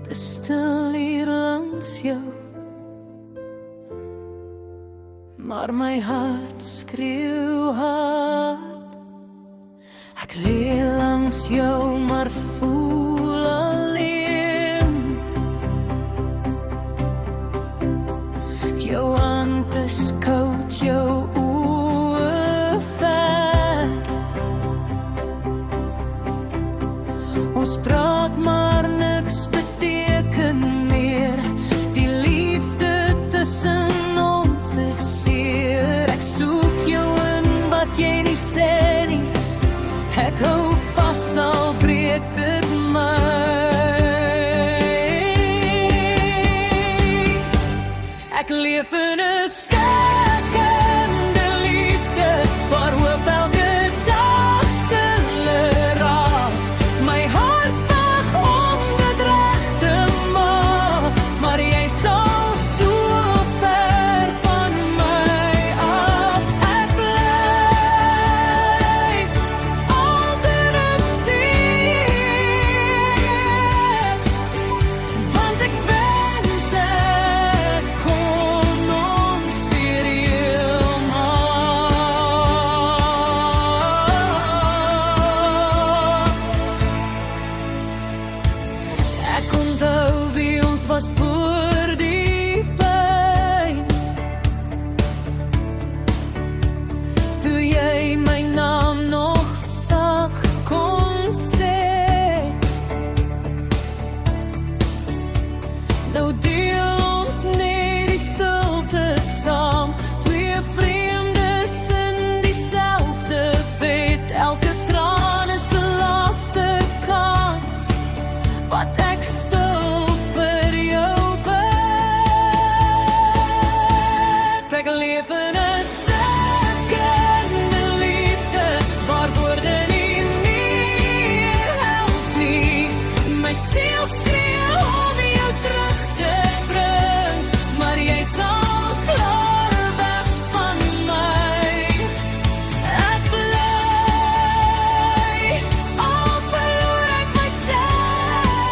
Dis stil hier langs jou, maar my hart skreeu hard. Ek lê langs jou, maar voel alleen. Jou hand is koud, jou oë ver. Ons praat maar niks beteken meer. Die liefde tussen ons is seer. Ek soek jou in wat jy nie sê nie. Ek hou vas, al breek dit my. Ek leef in 'n stikkende liefde, waar hoop elke dag stiller raak. My hart wag om dit reg te maak, maar jy sal so ver van my af. Ek bly altyd in seer, want ek wens ek kon ons weer heel maak. Ek onthou wie ons was voor die pyn, toe jy my naam nog sag kon sê. Nou deel ons net die stilte saam, twee vreemdes in dieselfde bed. Elke traan is 'n laaste kans, wat ek stil vir jou bid. Ek leef in 'n stikkende liefde, waar woorde nie meer help nie. My siel skree om jou terug te bring, maar jy sal klaar weg van my. Ek bly, al verloor ek myself,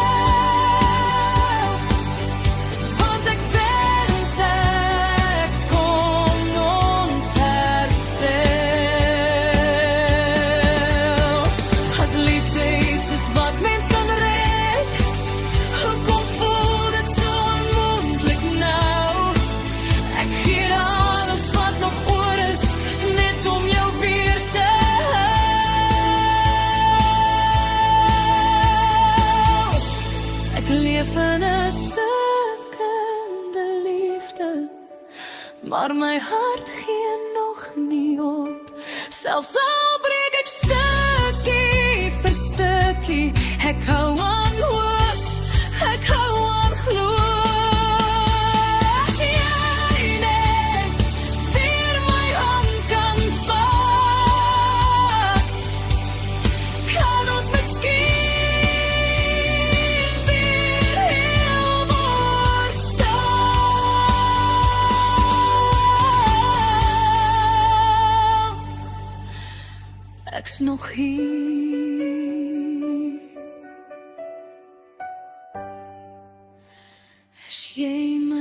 want ek wens ek kon ons herstel. As liefde iets is wat mens kan red, kom voel dit so onmoontlik nou. Ek gee alles wat nog oor is, net om jou weer te hou. Ek leef in 'n stikkende liefde, maar my hart gee nog nie op. Selfs al breek ek stukkie vir stukkie, ek hou aan hoop, ek hou aan glo. As jy net weer my hand kan vat, kan ons miskien weer heel word saam. Ek's nog hier, as jy my